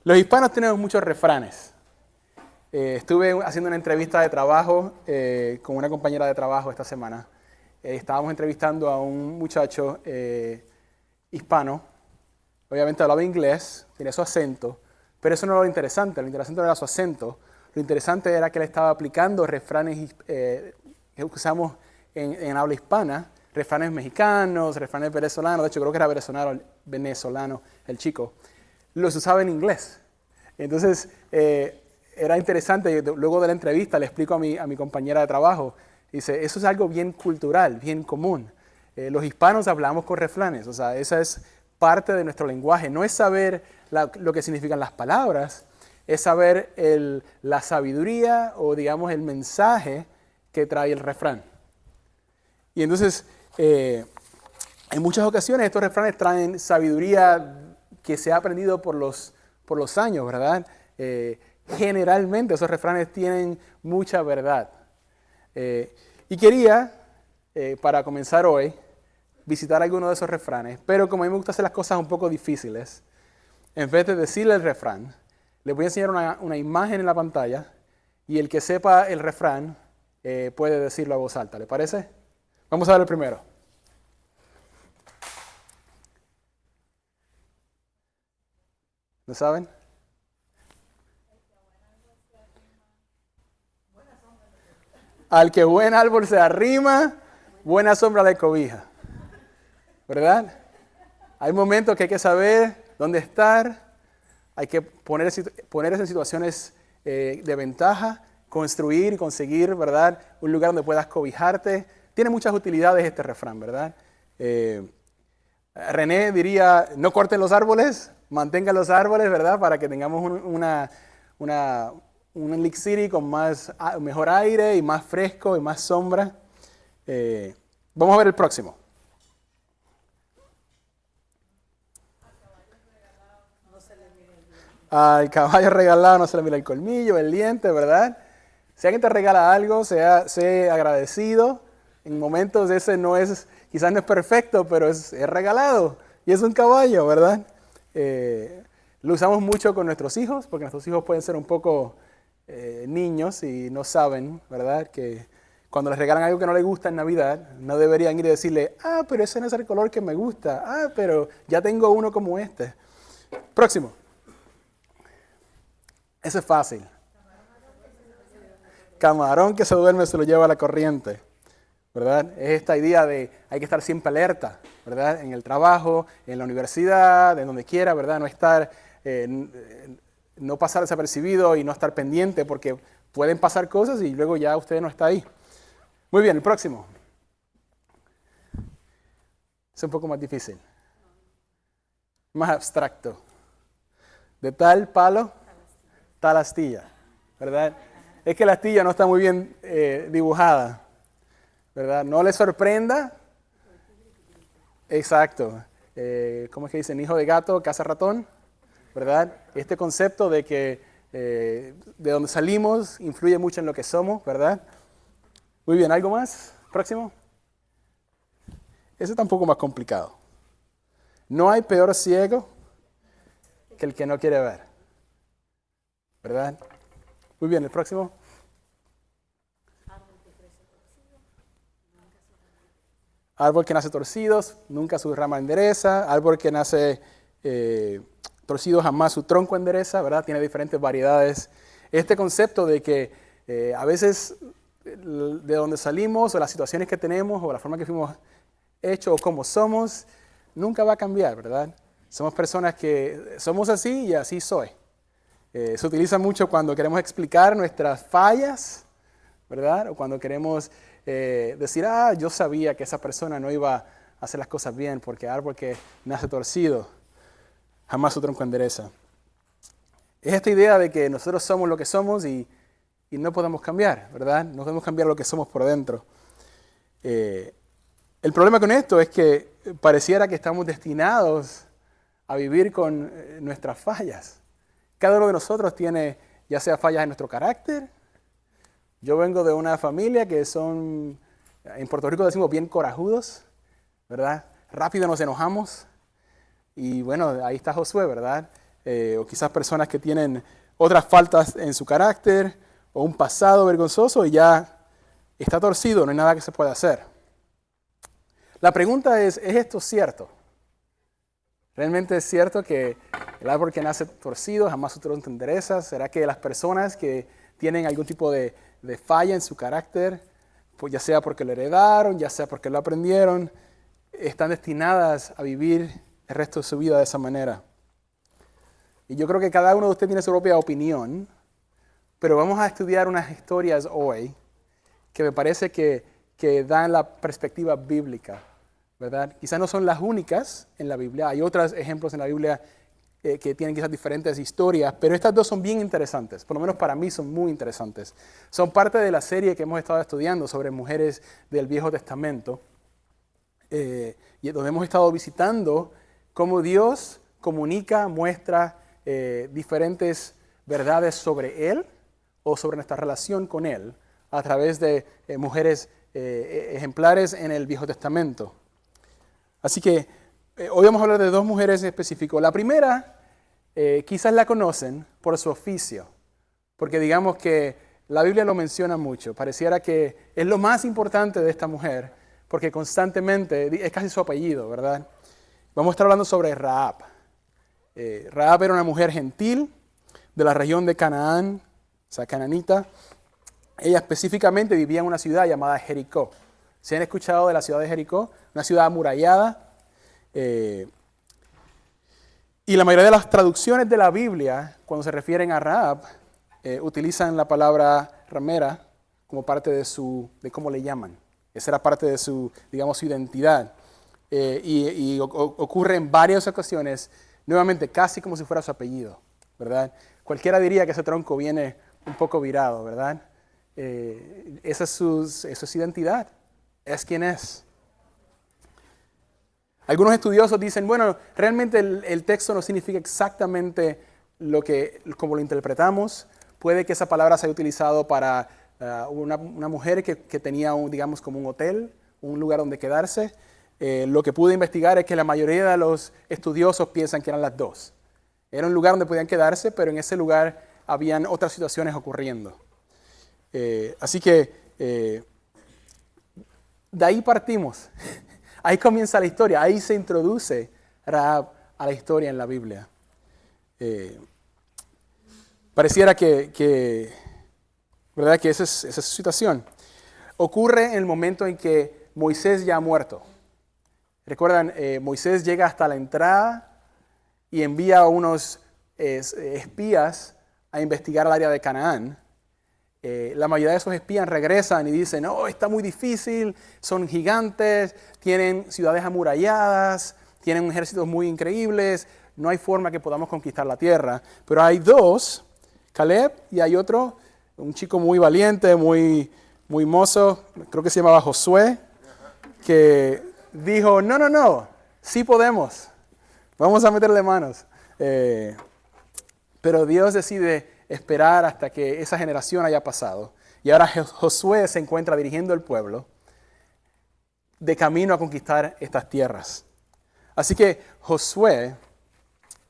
Los hispanos tenemos muchos refranes. Estuve haciendo una entrevista de trabajo con una compañera de trabajo esta semana. Estábamos entrevistando a un muchacho hispano. Obviamente hablaba inglés, tenía su acento, pero eso no era lo interesante. Lo interesante no era su acento. Lo interesante era que él estaba aplicando refranes que usamos en habla hispana, refranes mexicanos, refranes venezolanos. De hecho, creo que era venezolano el chico. Los usaba en inglés. Entonces, era interesante. Luego de la entrevista le explico a mi compañera de trabajo. Dice, eso es algo bien cultural, bien común. Los hispanos hablamos con refranes. O sea, esa es parte de nuestro lenguaje. No es saber lo que significan las palabras, es saber la sabiduría o, digamos, el mensaje que trae el refrán. Y entonces, en muchas ocasiones estos refranes traen sabiduría que se ha aprendido por los años, ¿verdad? Generalmente esos refranes tienen mucha verdad. Y quería, para comenzar hoy, visitar alguno de esos refranes, pero como a mí me gusta hacer las cosas un poco difíciles, en vez de decirle el refrán, les voy a enseñar una imagen en la pantalla y el que sepa el refrán puede decirlo a voz alta. ¿Le parece? Vamos a ver el primero. ¿Lo saben? Al que buen árbol se arrima, buena sombra le cobija. ¿Verdad? Hay momentos que hay que saber dónde estar, hay que ponerse en situaciones de ventaja, construir y conseguir, ¿verdad? Un lugar donde puedas cobijarte. Tiene muchas utilidades este refrán, ¿verdad? René diría, no corten los árboles, mantengan los árboles, ¿verdad? Para que tengamos un Lake City con mejor aire y más fresco y más sombra. Vamos a ver el próximo. Al caballo regalado no se le mira el colmillo, el diente, ¿verdad? Si alguien te regala algo, sé agradecido. En momentos ese quizás no es perfecto, pero es regalado. Y es un caballo, ¿verdad? Lo usamos mucho con nuestros hijos, porque nuestros hijos pueden ser un poco niños y no saben, ¿verdad? Que cuando les regalan algo que no les gusta en Navidad, no deberían ir y decirle, pero ese no es el color que me gusta. Pero ya tengo uno como este. Próximo. Eso es fácil. Camarón que se duerme se lo lleva a la corriente, ¿verdad? Es esta idea de hay que estar siempre alerta, ¿verdad? En el trabajo, en la universidad, en donde quiera, ¿verdad? No pasar desapercibido y no estar pendiente porque pueden pasar cosas y luego ya usted no está ahí. Muy bien, el próximo. Es un poco más difícil. Más abstracto. De tal palo, tal astilla, ¿verdad? Es que la astilla no está muy bien dibujada, ¿verdad? No le sorprenda. Exacto. ¿Cómo es que dicen? Hijo de gato, caza ratón, ¿verdad? Este concepto de que de donde salimos influye mucho en lo que somos, ¿verdad? Muy bien, ¿algo más? Próximo. Ese está un poco más complicado. No hay peor ciego que el que no quiere ver, ¿verdad? Muy bien, el próximo. Árbol que nace torcido, nunca su rama endereza. Árbol que nace torcido, jamás su tronco endereza, ¿verdad? Tiene diferentes variedades. Este concepto de que a veces de donde salimos o las situaciones que tenemos o la forma que fuimos hechos o como somos, nunca va a cambiar, ¿verdad? Somos personas que somos así y así soy. Se utiliza mucho cuando queremos explicar nuestras fallas, ¿verdad? O cuando queremos decir, yo sabía que esa persona no iba a hacer las cosas bien porque árbol que nace torcido, jamás su tronco endereza. Es esta idea de que nosotros somos lo que somos y no podemos cambiar, ¿verdad? No podemos cambiar lo que somos por dentro. El problema con esto es que pareciera que estamos destinados a vivir con nuestras fallas. Cada uno de nosotros tiene ya sea fallas en nuestro carácter. Yo vengo de una familia que son, en Puerto Rico decimos bien corajudos, ¿verdad? Rápido nos enojamos. Y bueno, ahí está Josué, ¿verdad? o quizás personas que tienen otras faltas en su carácter o un pasado vergonzoso y ya está torcido, no hay nada que se pueda hacer. La pregunta ¿es esto cierto? ¿Realmente es cierto que el árbol que nace torcido jamás su tronco endereza? ¿Será que las personas que tienen algún tipo de falla en su carácter, pues ya sea porque lo heredaron, ya sea porque lo aprendieron, están destinadas a vivir el resto de su vida de esa manera? Y yo creo que cada uno de ustedes tiene su propia opinión, pero vamos a estudiar unas historias hoy que me parece que dan la perspectiva bíblica, ¿verdad? Quizás no son las únicas en la Biblia, hay otros ejemplos en la Biblia que tienen quizás diferentes historias, pero estas dos son bien interesantes, por lo menos para mí son muy interesantes. Son parte de la serie que hemos estado estudiando sobre mujeres del Viejo Testamento, y donde hemos estado visitando cómo Dios comunica, muestra diferentes verdades sobre Él o sobre nuestra relación con Él a través de mujeres ejemplares en el Viejo Testamento. Así que hoy vamos a hablar de dos mujeres en específico. La primera, quizás la conocen por su oficio, porque digamos que la Biblia lo menciona mucho. Pareciera que es lo más importante de esta mujer, porque constantemente, es casi su apellido, ¿verdad? Vamos a estar hablando sobre Rahab. Rahab era una mujer gentil de la región de Canaán, o sea, cananita. Ella específicamente vivía en una ciudad llamada Jericó. ¿Se han escuchado de la ciudad de Jericó? Una ciudad amurallada. Y la mayoría de las traducciones de la Biblia, cuando se refieren a Rahab, utilizan la palabra ramera como parte de cómo le llaman. Esa era parte de su, digamos, su identidad. Y ocurre en varias ocasiones, nuevamente casi como si fuera su apellido, ¿verdad? Cualquiera diría que ese tronco viene un poco virado, ¿verdad? Esa es su identidad, es quien es. Algunos estudiosos dicen, bueno, realmente el texto no significa exactamente como lo interpretamos. Puede que esa palabra se haya utilizado para una mujer que tenía, digamos, como un hotel, un lugar donde quedarse. Lo que pude investigar es que la mayoría de los estudiosos piensan que eran las dos. Era un lugar donde podían quedarse, pero en ese lugar habían otras situaciones ocurriendo. Así que de ahí partimos. Ahí comienza la historia, ahí se introduce Rahab a la historia en la Biblia. Pareciera ¿verdad? Que esa es su situación. Ocurre en el momento en que Moisés ya ha muerto. Recuerdan, Moisés llega hasta la entrada y envía a unos espías a investigar el área de Canaán. La mayoría de esos espías regresan y dicen, no, está muy difícil, son gigantes, tienen ciudades amuralladas, tienen ejércitos muy increíbles, no hay forma que podamos conquistar la tierra. Pero hay dos, Caleb y hay otro, un chico muy valiente, muy mozo, creo que se llamaba Josué, que dijo, no, sí podemos, vamos a meterle manos. Pero Dios decide esperar hasta que esa generación haya pasado. Y ahora Josué se encuentra dirigiendo el pueblo de camino a conquistar estas tierras. Así que Josué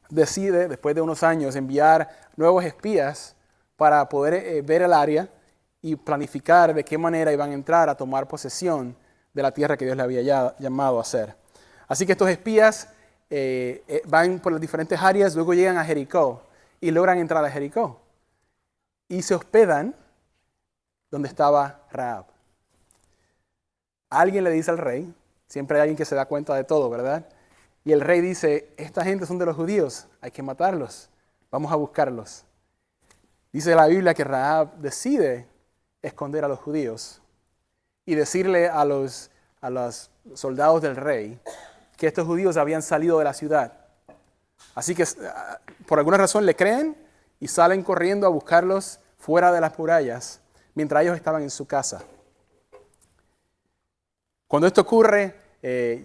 decide, después de unos años, enviar nuevos espías para poder ver el área y planificar de qué manera iban a entrar a tomar posesión de la tierra que Dios le había llamado a hacer. Así que estos espías van por las diferentes áreas, luego llegan a Jericó y logran entrar a Jericó. Y se hospedan donde estaba Rahab. Alguien le dice al rey, siempre hay alguien que se da cuenta de todo, ¿verdad? Y el rey dice, esta gente son de los judíos, hay que matarlos, vamos a buscarlos. Dice la Biblia que Rahab decide esconder a los judíos y decirle a los soldados del rey que estos judíos habían salido de la ciudad. Así que por alguna razón le creen y salen corriendo a buscarlos fuera de las murallas, mientras ellos estaban en su casa. Cuando esto ocurre,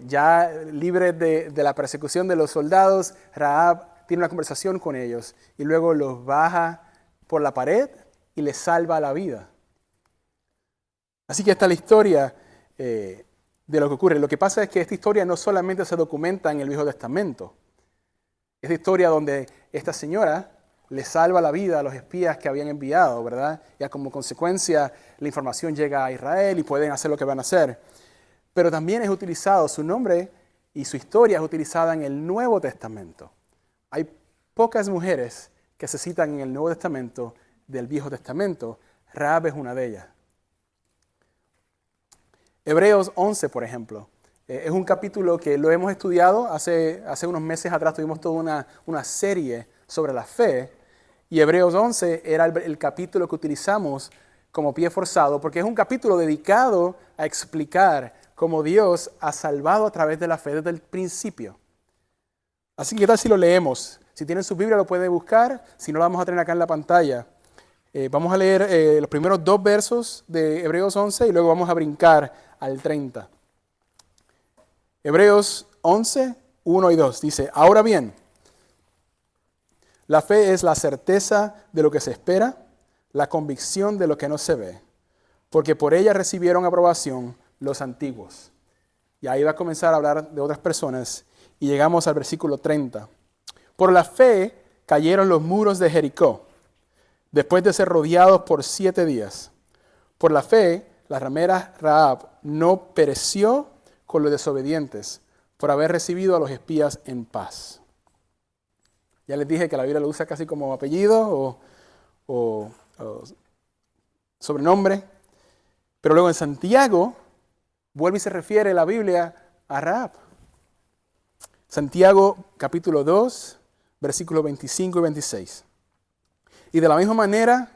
ya libre de la persecución de los soldados, Rahab tiene una conversación con ellos y luego los baja por la pared y les salva la vida. Así que esta es la historia de lo que ocurre. Lo que pasa es que esta historia no solamente se documenta en el Viejo Testamento. Esta historia donde esta señora le salva la vida a los espías que habían enviado, ¿verdad? Y como consecuencia la información llega a Israel y pueden hacer lo que van a hacer. Pero también es utilizado, su nombre y su historia es utilizada en el Nuevo Testamento. Hay pocas mujeres que se citan en el Nuevo Testamento del Viejo Testamento. Rahab es una de ellas. Hebreos 11, por ejemplo, es un capítulo que lo hemos estudiado. Hace unos meses atrás tuvimos toda una serie sobre la fe. Y Hebreos 11 era el capítulo que utilizamos como pie forzado, porque es un capítulo dedicado a explicar cómo Dios ha salvado a través de la fe desde el principio. Así que, ¿qué tal si lo leemos? Si tienen su Biblia lo pueden buscar, si no lo vamos a tener acá en la pantalla. Vamos a leer los primeros 2 versos de Hebreos 11 y luego vamos a brincar al 30. Hebreos 11, 1 y 2 dice, ahora bien, la fe es la certeza de lo que se espera, la convicción de lo que no se ve, porque por ella recibieron aprobación los antiguos. Y ahí va a comenzar a hablar de otras personas y llegamos al versículo 30. Por la fe cayeron los muros de Jericó, después de ser rodeados por 7 días. Por la fe, la ramera Rahab no pereció con los desobedientes, por haber recibido a los espías en paz. Ya les dije que la Biblia lo usa casi como apellido o sobrenombre. Pero luego en Santiago vuelve y se refiere la Biblia a Rahab. Santiago capítulo 2, versículos 25 y 26. Y de la misma manera,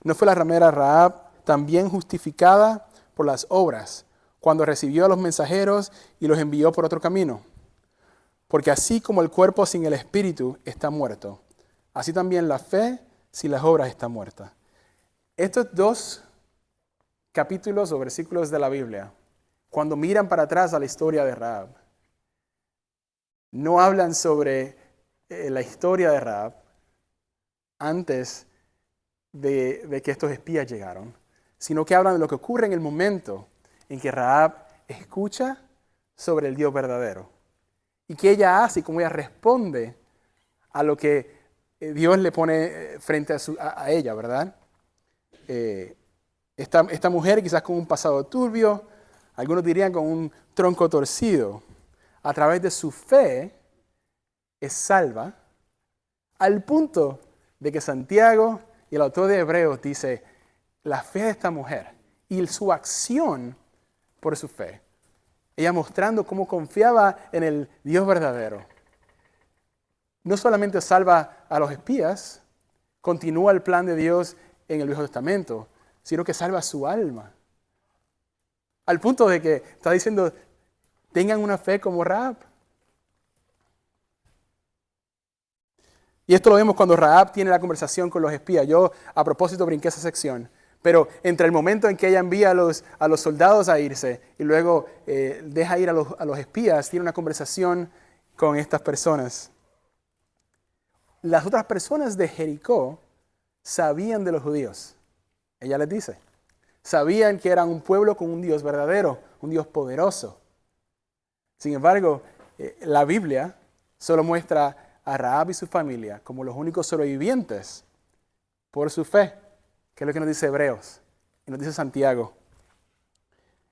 ¿no fue la ramera Rahab también justificada por las obras cuando recibió a los mensajeros y los envió por otro camino? Porque así como el cuerpo sin el espíritu está muerto, así también la fe sin las obras está muerta. Estos 2 capítulos o versículos de la Biblia, cuando miran para atrás a la historia de Rahab, no hablan sobre la historia de Rahab antes de que estos espías llegaron, sino que hablan de lo que ocurre en el momento en que Rahab escucha sobre el Dios verdadero. Y que ella hace y cómo ella responde a lo que Dios le pone frente a ella, ¿verdad? Esta mujer quizás con un pasado turbio, algunos dirían con un tronco torcido, a través de su fe es salva, al punto de que Santiago y el autor de Hebreos dice, la fe de esta mujer y su acción por su fe, ella mostrando cómo confiaba en el Dios verdadero, no solamente salva a los espías, continúa el plan de Dios en el Viejo Testamento, sino que salva su alma. Al punto de que está diciendo, tengan una fe como Rahab. Y esto lo vemos cuando Rahab tiene la conversación con los espías. Yo a propósito brinqué esa sección. Pero entre el momento en que ella envía a los soldados a irse y luego deja ir a los espías, tiene una conversación con estas personas. Las otras personas de Jericó sabían de los judíos. Ella les dice, sabían que eran un pueblo con un Dios verdadero, un Dios poderoso. Sin embargo, la Biblia solo muestra a Rahab y su familia como los únicos sobrevivientes por su fe, que es lo que nos dice Hebreos y nos dice Santiago.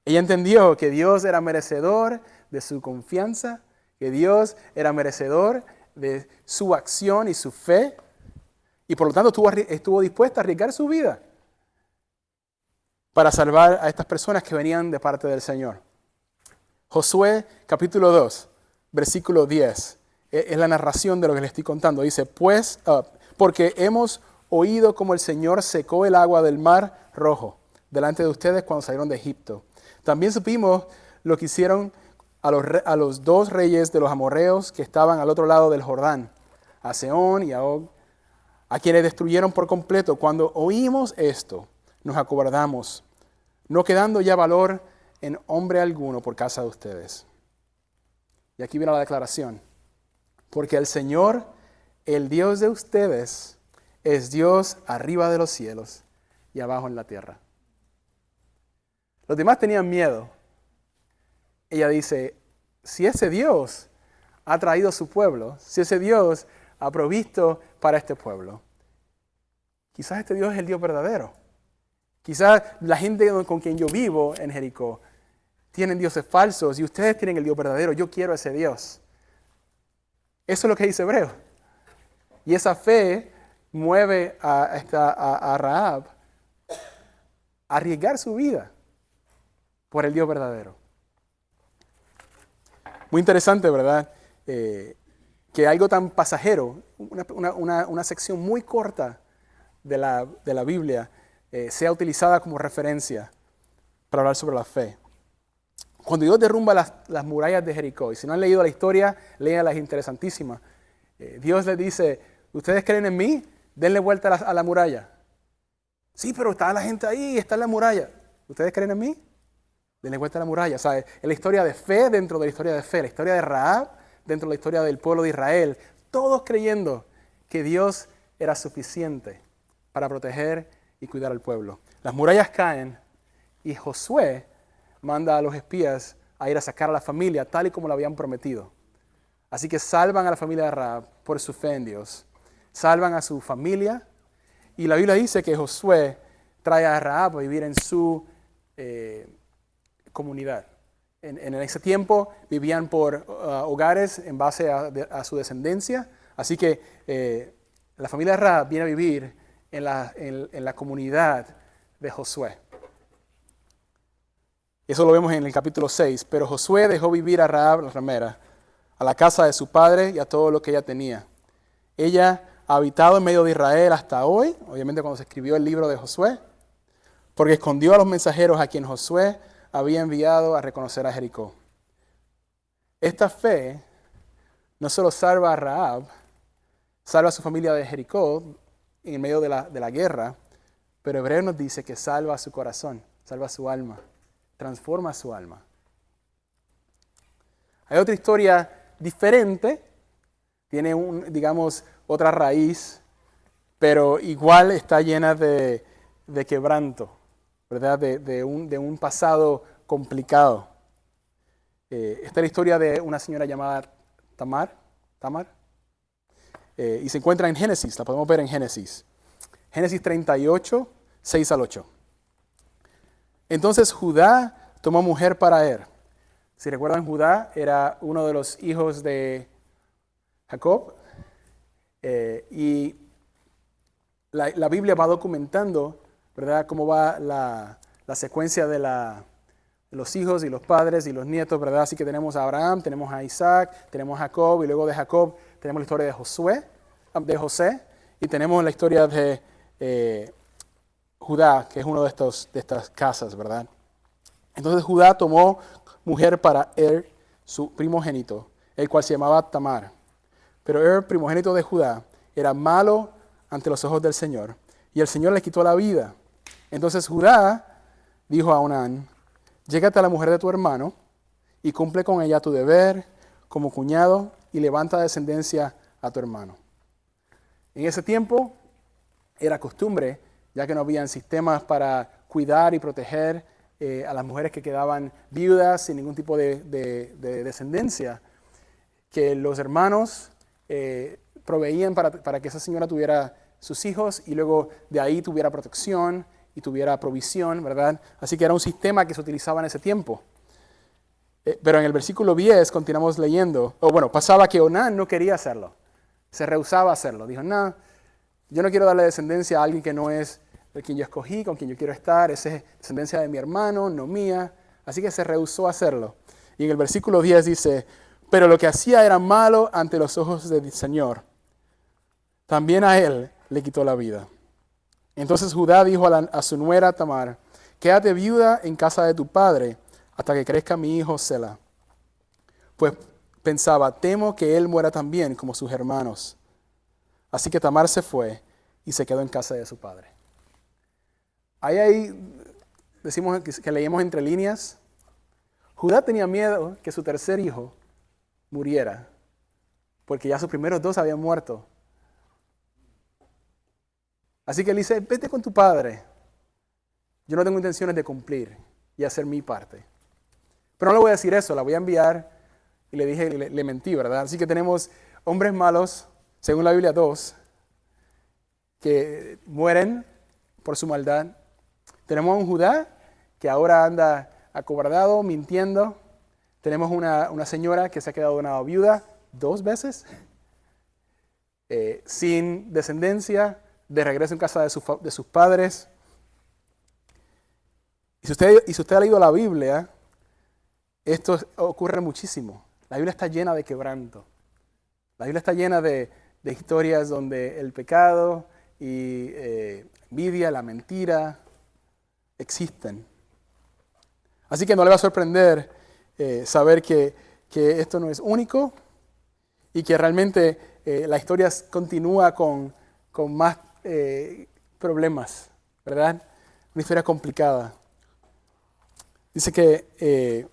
Ella entendió que Dios era merecedor de su confianza, que Dios era merecedor de su acción y su fe, y por lo tanto estuvo dispuesta a arriesgar su vida para salvar a estas personas que venían de parte del Señor. Josué capítulo 2, versículo 10, es la narración de lo que les estoy contando. Dice, pues, porque hemos oído cómo el Señor secó el agua del mar Rojo delante de ustedes cuando salieron de Egipto. También supimos lo que hicieron a los 2 reyes de los amorreos que estaban al otro lado del Jordán, a Sehón y a Og, a quienes destruyeron por completo. Cuando oímos esto, nos acobardamos, no quedando ya valor en hombre alguno por causa de ustedes. Y aquí viene la declaración. Porque el Señor, el Dios de ustedes, es Dios arriba de los cielos y abajo en la tierra. Los demás tenían miedo. Ella dice, si ese Dios ha traído a su pueblo, si ese Dios ha provisto para este pueblo. Quizás este Dios es el Dios verdadero. Quizás la gente con quien yo vivo en Jericó tienen dioses falsos y ustedes tienen el Dios verdadero. Yo quiero ese Dios. Eso es lo que dice Hebreo. Y esa fe mueve a Rahab a arriesgar su vida por el Dios verdadero. Muy interesante, ¿verdad? Que algo tan pasajero, una sección muy corta de la Biblia, sea utilizada como referencia para hablar sobre la fe. Cuando Dios derrumba las murallas de Jericó, y si no han leído la historia, léanla, es interesantísima. Dios les dice, ¿ustedes creen en mí? Denle vuelta a la muralla. Sí, pero está la gente ahí, está en la muralla. ¿Ustedes creen en mí? Denle vuelta a la muralla. O sea, es la historia de fe dentro de la historia de fe, la historia de Rahab dentro de la historia del pueblo de Israel. Todos creyendo que Dios era suficiente para proteger y cuidar al pueblo. Las murallas caen y Josué manda a los espías a ir a sacar a la familia tal y como lo habían prometido. Así que salvan a la familia de Rahab por su fe en Dios. Salvan a su familia y la Biblia dice que Josué trae a Rahab a vivir en su comunidad. En ese tiempo vivían por hogares en base a su descendencia. Así que la familia de Rahab viene a vivir en la comunidad de Josué. Eso lo vemos en el capítulo 6. Pero Josué dejó vivir a Rahab la ramera, a la casa de su padre y a todo lo que ella tenía. Ella ha habitado en medio de Israel hasta hoy, obviamente cuando se escribió el libro de Josué, porque escondió a los mensajeros a quien Josué había enviado a reconocer a Jericó. Esta fe no solo salva a Rahab, salva a su familia de Jericó en medio de la guerra, pero Hebreo nos dice que salva su corazón, salva su alma, transforma su alma. Hay otra historia diferente, tiene otra raíz, pero igual está llena de quebranto, ¿verdad? De un pasado complicado. Esta es la historia de una señora llamada Tamar, y se encuentra en Génesis, la podemos ver en Génesis. Génesis 38, 6 al 8. Entonces Judá tomó mujer para Si recuerdan, Judá era uno de los hijos de Jacob, y la Biblia va documentando, ¿verdad?, cómo va la secuencia de los hijos y los padres y los nietos, ¿verdad? Así que tenemos a Abraham, tenemos a Isaac, tenemos a Jacob, y luego de Jacob tenemos la historia de José, y tenemos la historia de Judá, que es uno de estas casas, ¿verdad? Entonces Judá tomó mujer para su primogénito, el cual se llamaba Tamar. Pero primogénito de Judá, era malo ante los ojos del Señor, y el Señor le quitó la vida. Entonces Judá dijo a Onán, llégate a la mujer de tu hermano, y cumple con ella tu deber como cuñado, y levanta descendencia a tu hermano. En ese tiempo era costumbre, ya que no habían sistemas para cuidar y proteger a las mujeres que quedaban viudas sin ningún tipo de descendencia, que los hermanos proveían para que esa señora tuviera sus hijos y luego de ahí tuviera protección y tuviera provisión, ¿verdad? Así que era un sistema que se utilizaba en ese tiempo. Pero en el versículo 10 continuamos leyendo, pasaba que Onán no quería hacerlo, se rehusaba a hacerlo. Dijo, no, yo no quiero darle descendencia a alguien que no es el quien yo escogí, con quien yo quiero estar, esa es descendencia de mi hermano, no mía. Así que se rehusó a hacerlo. Y en el versículo 10 dice, pero lo que hacía era malo ante los ojos del Señor. También a él le quitó la vida. Entonces Judá dijo a su nuera Tamar, quédate viuda en casa de tu padre hasta que crezca mi hijo Sela. Pues pensaba, temo que él muera también como sus hermanos. Así que Tamar se fue y se quedó en casa de su padre. Ahí decimos que leímos entre líneas. Judá tenía miedo que su tercer hijo muriera, porque ya sus primeros dos habían muerto. Así que él dice, vete con tu padre. Yo no tengo intenciones de cumplir y hacer mi parte. Pero no le voy a decir eso, la voy a enviar. Y le dije, le mentí, ¿verdad? Así que tenemos hombres malos según la Biblia, dos, que mueren por su maldad. Tenemos a un Judá que ahora anda acobardado, mintiendo. Tenemos una señora que se ha quedado una viuda 2 veces, sin descendencia, de regreso en casa de sus padres. Y si usted ha leído la Biblia, esto ocurre muchísimo. La Biblia está llena de quebranto. La Biblia está llena de historias donde el pecado y envidia, la mentira, existen. Así que no le va a sorprender saber que esto no es único y que realmente la historia continúa con más problemas, ¿verdad? Una historia complicada. Dice que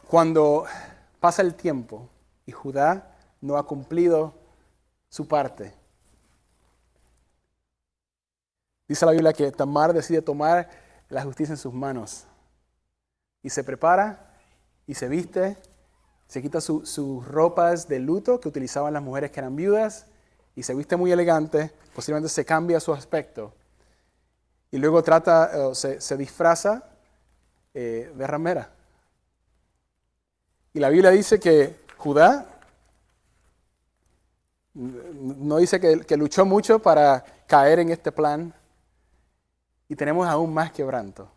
cuando pasa el tiempo y Judá no ha cumplido su parte, dice la Biblia que Tamar decide tomar la justicia en sus manos y se prepara y se viste, se quita sus ropas de luto que utilizaban las mujeres que eran viudas y se viste muy elegante, posiblemente se cambia su aspecto y luego se disfraza de ramera. Y la Biblia dice que Judá no dice que luchó mucho para caer en este plan. Y tenemos aún más quebranto.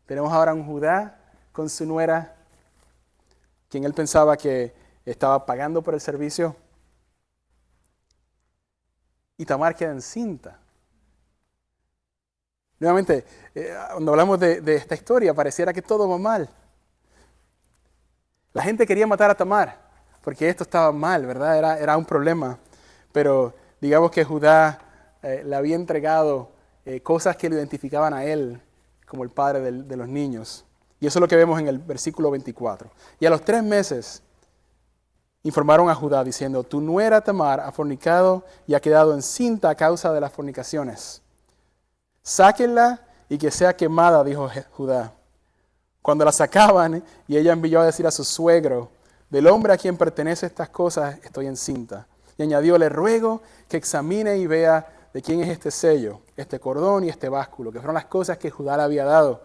Tenemos ahora un Judá con su nuera, quien él pensaba que estaba pagando por el servicio. Y Tamar queda encinta. Nuevamente, cuando hablamos de esta historia, pareciera que todo va mal. La gente quería matar a Tamar, porque esto estaba mal, ¿verdad? Era un problema. Pero digamos que Judá le había entregado cosas que lo identificaban a él como el padre de los niños. Y eso es lo que vemos en el versículo 24. Y a los 3 meses informaron a Judá diciendo: tu nuera Tamar ha fornicado y ha quedado encinta a causa de las fornicaciones. Sáquenla y que sea quemada, dijo Judá. Cuando la sacaban y ella envió a decir a su suegro: del hombre a quien pertenece estas cosas estoy encinta. Y añadió: le ruego que examine y vea de quién es este sello, este cordón y este básculo, que fueron las cosas que Judá le había dado.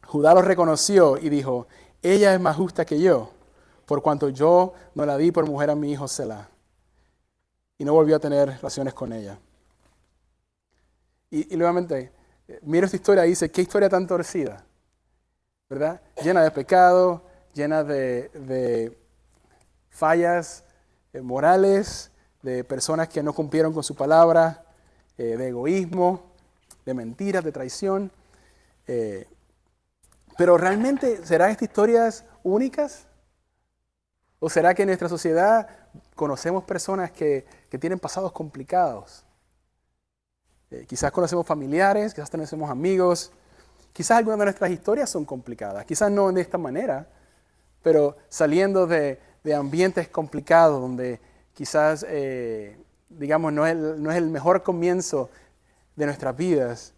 Judá lo reconoció y dijo: ella es más justa que yo, por cuanto yo no la di por mujer a mi hijo Selá. Y no volvió a tener relaciones con ella. Y nuevamente, mira esta historia y dice: qué historia tan torcida, ¿verdad? Llena de pecado, llena de fallas morales, de personas que no cumplieron con su palabra, de egoísmo, de mentiras, de traición. Pero realmente, ¿serán estas historias únicas? ¿O será que en nuestra sociedad conocemos personas que tienen pasados complicados? Quizás conocemos familiares, quizás conocemos amigos, quizás algunas de nuestras historias son complicadas, quizás no de esta manera, pero saliendo de ambientes complicados donde quizás, digamos, no es el mejor comienzo de nuestras vidas.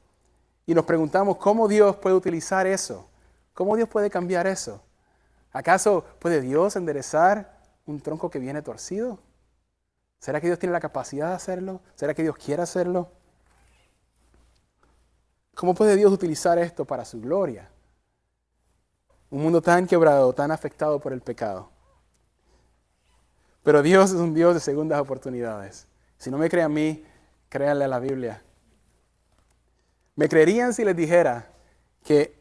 Y nos preguntamos cómo Dios puede utilizar eso, cómo Dios puede cambiar eso. ¿Acaso puede Dios enderezar un tronco que viene torcido? ¿Será que Dios tiene la capacidad de hacerlo? ¿Será que Dios quiere hacerlo? ¿Cómo puede Dios utilizar esto para su gloria? Un mundo tan quebrado, tan afectado por el pecado. Pero Dios es un Dios de segundas oportunidades. Si no me cree a mí, créanle a la Biblia. ¿Me creerían si les dijera que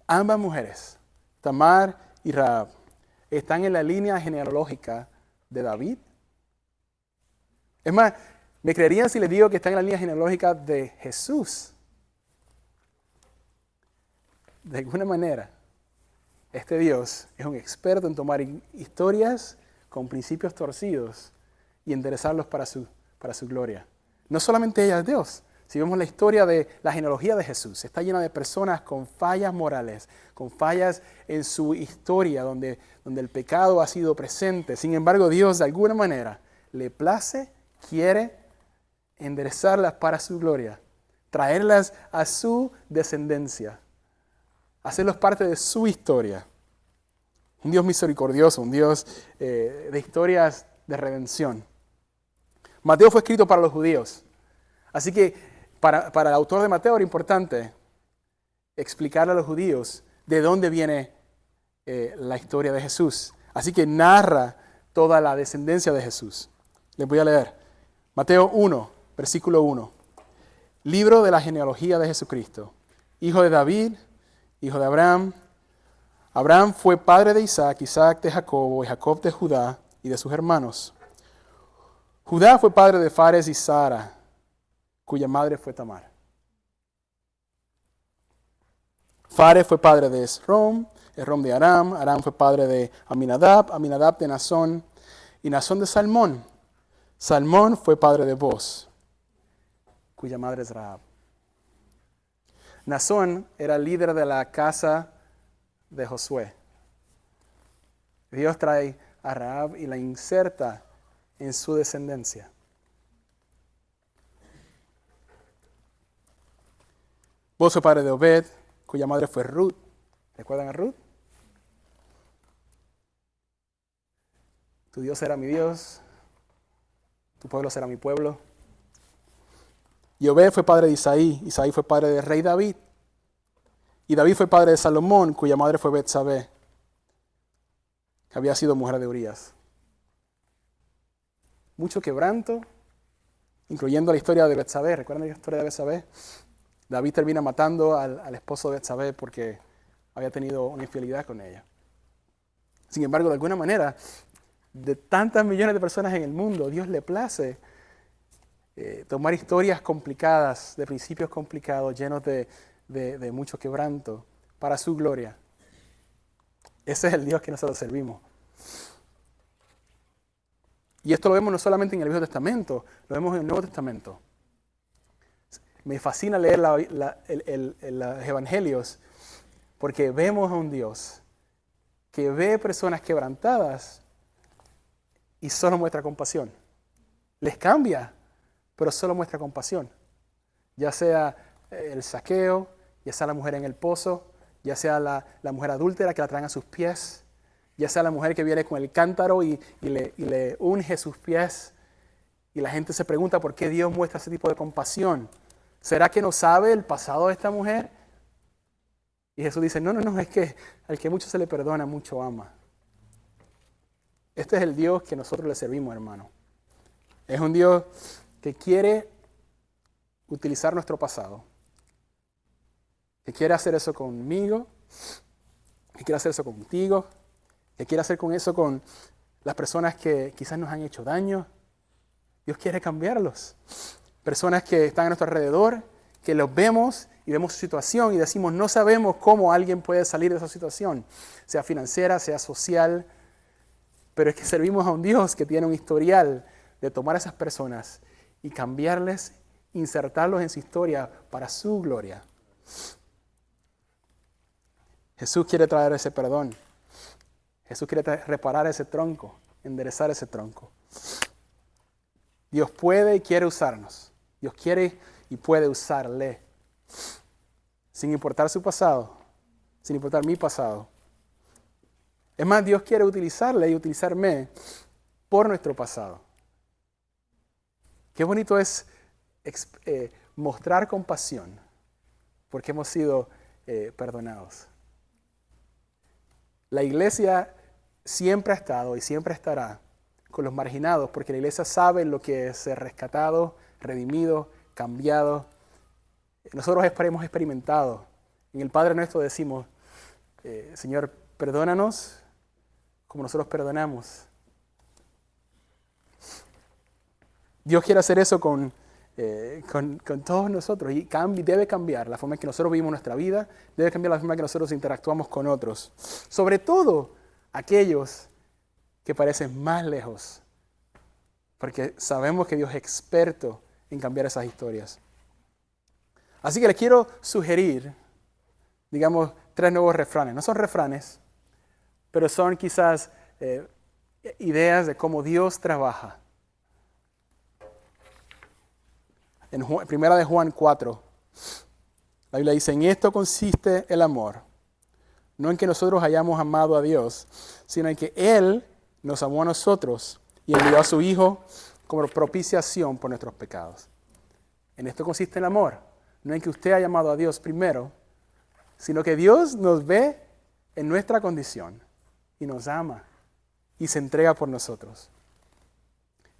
ambas mujeres, Tamar y Rahab, están en la línea genealógica de David? Es más, ¿me creerían si les digo que están en la línea genealógica de Jesús? De alguna manera, este Dios es un experto en tomar historias con principios torcidos y enderezarlos para su gloria. No solamente ella es Dios. Si vemos la historia de la genealogía de Jesús, está llena de personas con fallas morales, con fallas en su historia, donde el pecado ha sido presente. Sin embargo, Dios de alguna manera le place, quiere enderezarlas para su gloria, traerlas a su descendencia, hacerlos parte de su historia. Un Dios misericordioso, un Dios de historias de redención. Mateo fue escrito para los judíos. Así que para el autor de Mateo era importante explicarle a los judíos de dónde viene la historia de Jesús. Así que narra toda la descendencia de Jesús. Les voy a leer. Mateo 1, versículo 1. Libro de la genealogía de Jesucristo. Hijo de David, hijo de Abraham. Abraham fue padre de Isaac, Isaac de Jacobo y Jacob de Judá y de sus hermanos. Judá fue padre de Fares y Sara, cuya madre fue Tamar. Fares fue padre de Esrom, Esrom de Aram, Aram fue padre de Aminadab, Aminadab de Nazón y Nazón de Salmón. Salmón fue padre de Boz, cuya madre es Rahab. Nazón era líder de la casa de Josué. Dios trae a Rahab y la inserta en su descendencia. Boz fue padre de Obed, cuya madre fue Ruth. ¿Recuerdan a Ruth? Tu Dios será mi Dios, tu pueblo será mi pueblo. Y Obed fue padre de Isaí, Isaí fue padre del rey David. Y David fue padre de Salomón, cuya madre fue Betsabé, que había sido mujer de Urías. Mucho quebranto, incluyendo la historia de Betsabé. ¿Recuerdan la historia de Betsabé? David termina matando al esposo de Betsabé porque había tenido una infidelidad con ella. Sin embargo, de alguna manera, de tantas millones de personas en el mundo, Dios le place tomar historias complicadas, de principios complicados, llenos de mucho quebranto, para su gloria. Ese es el Dios que nosotros servimos. Y esto lo vemos no solamente en el Viejo Testamento, lo vemos en el Nuevo Testamento. Me fascina leer los Evangelios porque vemos a un Dios que ve personas quebrantadas y solo muestra compasión. Les cambia, pero solo muestra compasión. Ya sea el saqueo, ya sea la mujer en el pozo, ya sea la mujer adúltera que la traen a sus pies, ya sea la mujer que viene con el cántaro y le unge sus pies. Y la gente se pregunta por qué Dios muestra ese tipo de compasión. ¿Será que no sabe el pasado de esta mujer? Y Jesús dice, no, es que al que mucho se le perdona, mucho ama. Este es el Dios que nosotros le servimos, hermano. Es un Dios que quiere utilizar nuestro pasado, que quiere hacer eso conmigo, que quiere hacer eso contigo, que quiere hacer con eso con las personas que quizás nos han hecho daño. Dios quiere cambiarlos. Personas que están a nuestro alrededor, que los vemos y vemos su situación y decimos, no sabemos cómo alguien puede salir de esa situación, sea financiera, sea social, pero es que servimos a un Dios que tiene un historial de tomar a esas personas y cambiarles, insertarlos en su historia para su gloria. Jesús quiere traer ese perdón. Jesús quiere reparar ese tronco, enderezar ese tronco. Dios puede y quiere usarnos. Dios quiere y puede usarle. Sin importar su pasado, sin importar mi pasado. Es más, Dios quiere utilizarle y utilizarme por nuestro pasado. Qué bonito es mostrar compasión porque hemos sido perdonados. La iglesia siempre ha estado y siempre estará con los marginados porque la iglesia sabe lo que es ser rescatado, redimido, cambiado. Nosotros hemos experimentado. En el Padre Nuestro decimos, Señor, perdónanos como nosotros perdonamos. Dios quiere hacer eso con todos nosotros y debe cambiar la forma en que nosotros vivimos nuestra vida, debe cambiar la forma en que nosotros interactuamos con otros. Sobre todo aquellos que parecen más lejos, porque sabemos que Dios es experto en cambiar esas historias. Así que les quiero sugerir, digamos, 3 nuevos refranes. No son refranes, pero son quizás ideas de cómo Dios trabaja. En Primera de Juan 4, la Biblia dice, en esto consiste el amor. No en que nosotros hayamos amado a Dios, sino en que Él nos amó a nosotros y envió a su Hijo como propiciación por nuestros pecados. En esto consiste el amor. No en que usted haya amado a Dios primero, sino que Dios nos ve en nuestra condición y nos ama y se entrega por nosotros.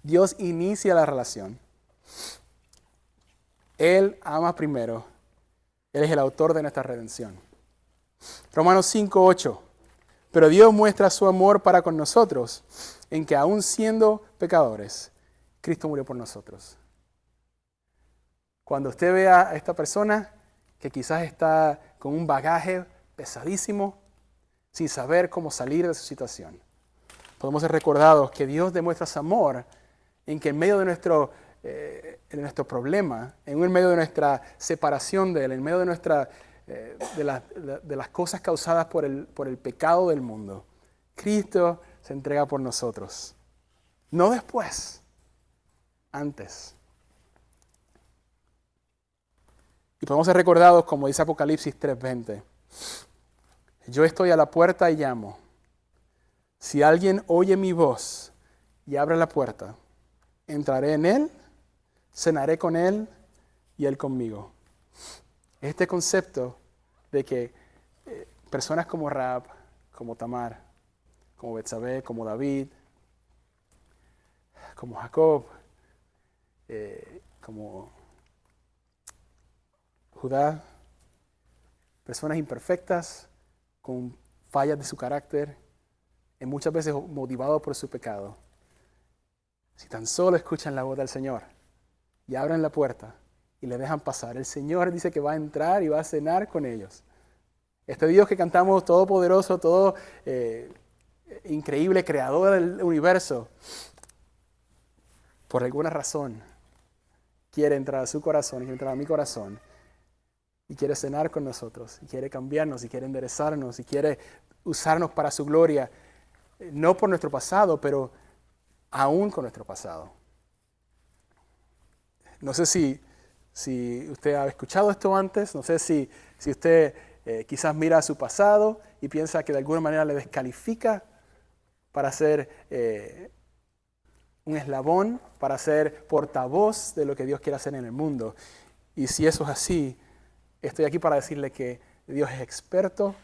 Dios inicia la relación. Él ama primero. Él es el autor de nuestra redención. Romanos 5:8. Pero Dios muestra su amor para con nosotros en que aun siendo pecadores, Cristo murió por nosotros. Cuando usted vea a esta persona que quizás está con un bagaje pesadísimo, sin saber cómo salir de su situación, podemos ser recordados que Dios demuestra su amor en que en medio de nuestro problema, en medio de nuestra separación de Él, en medio de de las cosas causadas por el pecado del mundo, Cristo se entrega por nosotros. No después, antes. Y podemos ser recordados, como dice Apocalipsis 3:20. Yo estoy a la puerta y llamo. Si alguien oye mi voz y abre la puerta, entraré en él, cenaré con él y él conmigo. Este concepto de que personas como Rahab, como Tamar, como Betsabé, como David, como Jacob, como Judá, personas imperfectas, con fallas de su carácter, y muchas veces motivados por su pecado. Si tan solo escuchan la voz del Señor y abren la puerta y le dejan pasar, el Señor dice que va a entrar y va a cenar con ellos. Este Dios que cantamos, todopoderoso, todo increíble, creador del universo, por alguna razón quiere entrar a su corazón, quiere entrar a mi corazón, y quiere cenar con nosotros, y quiere cambiarnos, y quiere enderezarnos, y quiere usarnos para su gloria, no por nuestro pasado, pero aún con nuestro pasado. No sé si usted ha escuchado esto antes, no sé si usted quizás mira a su pasado y piensa que de alguna manera le descalifica para ser un eslabón, para ser portavoz de lo que Dios quiere hacer en el mundo. Y si eso es así, estoy aquí para decirle que Dios es experto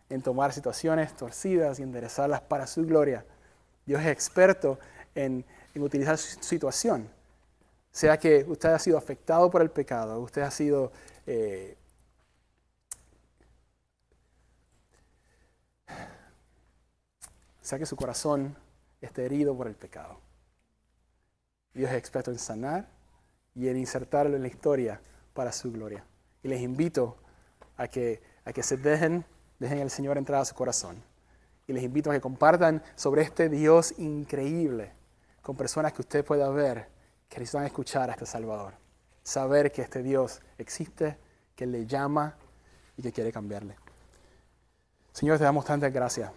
en tomar situaciones torcidas y enderezarlas para su gloria. Dios es experto en utilizar su situación. Sea que usted ha sido afectado por el pecado, usted ha sido sea que su corazón esté herido por el pecado. Dios es experto en sanar y en insertarlo en la historia para su gloria. Y les invito a que se dejen al Señor entrar a su corazón. Y les invito a que compartan sobre este Dios increíble con personas que usted pueda ver que necesitan escuchar a este Salvador. Saber que este Dios existe, que Él le llama y que quiere cambiarle. Señor, te damos tantas gracias,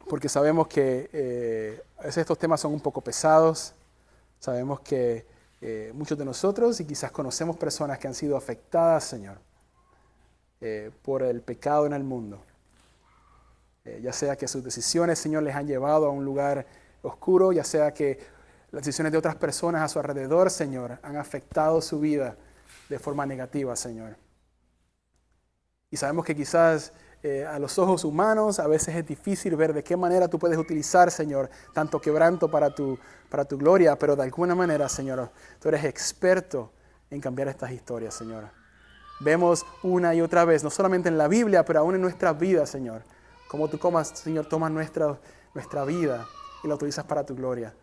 porque sabemos que a veces estos temas son un poco pesados. Sabemos que muchos de nosotros, y quizás conocemos personas que han sido afectadas, Señor, por el pecado en el mundo. Ya sea que sus decisiones, Señor, les han llevado a un lugar oscuro, ya sea que las decisiones de otras personas a su alrededor, Señor, han afectado su vida de forma negativa, Señor. Y sabemos que quizás a los ojos humanos a veces es difícil ver de qué manera tú puedes utilizar, Señor, tanto quebranto para tu gloria, pero de alguna manera, Señor, tú eres experto en cambiar estas historias, Señor. Vemos una y otra vez, no solamente en la Biblia, pero aún en nuestras vidas, Señor, cómo tú, Señor, tomas nuestra vida y la utilizas para tu gloria.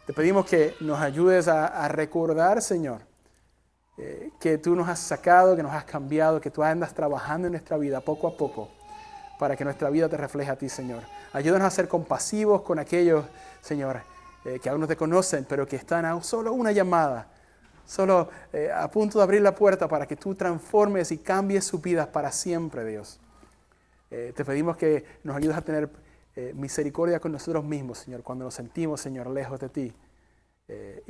Te pedimos que nos ayudes a recordar, Señor, que tú nos has sacado, que nos has cambiado, que tú andas trabajando en nuestra vida poco a poco para que nuestra vida te refleje a ti, Señor. Ayúdanos a ser compasivos con aquellos, Señor, que aún no te conocen, pero que están a solo una llamada, solo a punto de abrir la puerta para que tú transformes y cambies sus vidas para siempre, Dios. Te pedimos que nos ayudes a tener misericordia con nosotros mismos, Señor, cuando nos sentimos, Señor, lejos de ti.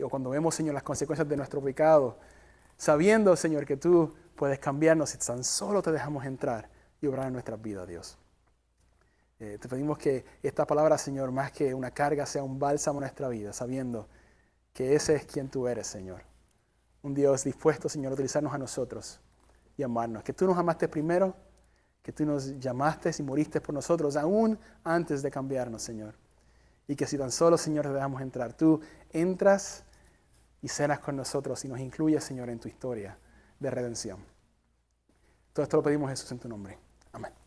O cuando vemos, Señor, las consecuencias de nuestro pecado, sabiendo, Señor, que tú puedes cambiarnos si tan solo te dejamos entrar y obrar en nuestras vidas, Dios. Te pedimos que esta palabra, Señor, más que una carga, sea un bálsamo en nuestra vida, sabiendo que ese es quien tú eres, Señor. Un Dios dispuesto, Señor, a utilizarnos a nosotros y amarnos. Que tú nos amaste primero, que tú nos llamaste y moriste por nosotros, aún antes de cambiarnos, Señor. Y que si tan solo, Señor, te dejamos entrar, tú entras y cenas con nosotros y nos incluyes, Señor, en tu historia de redención. Todo esto lo pedimos, Jesús, en tu nombre. Amén.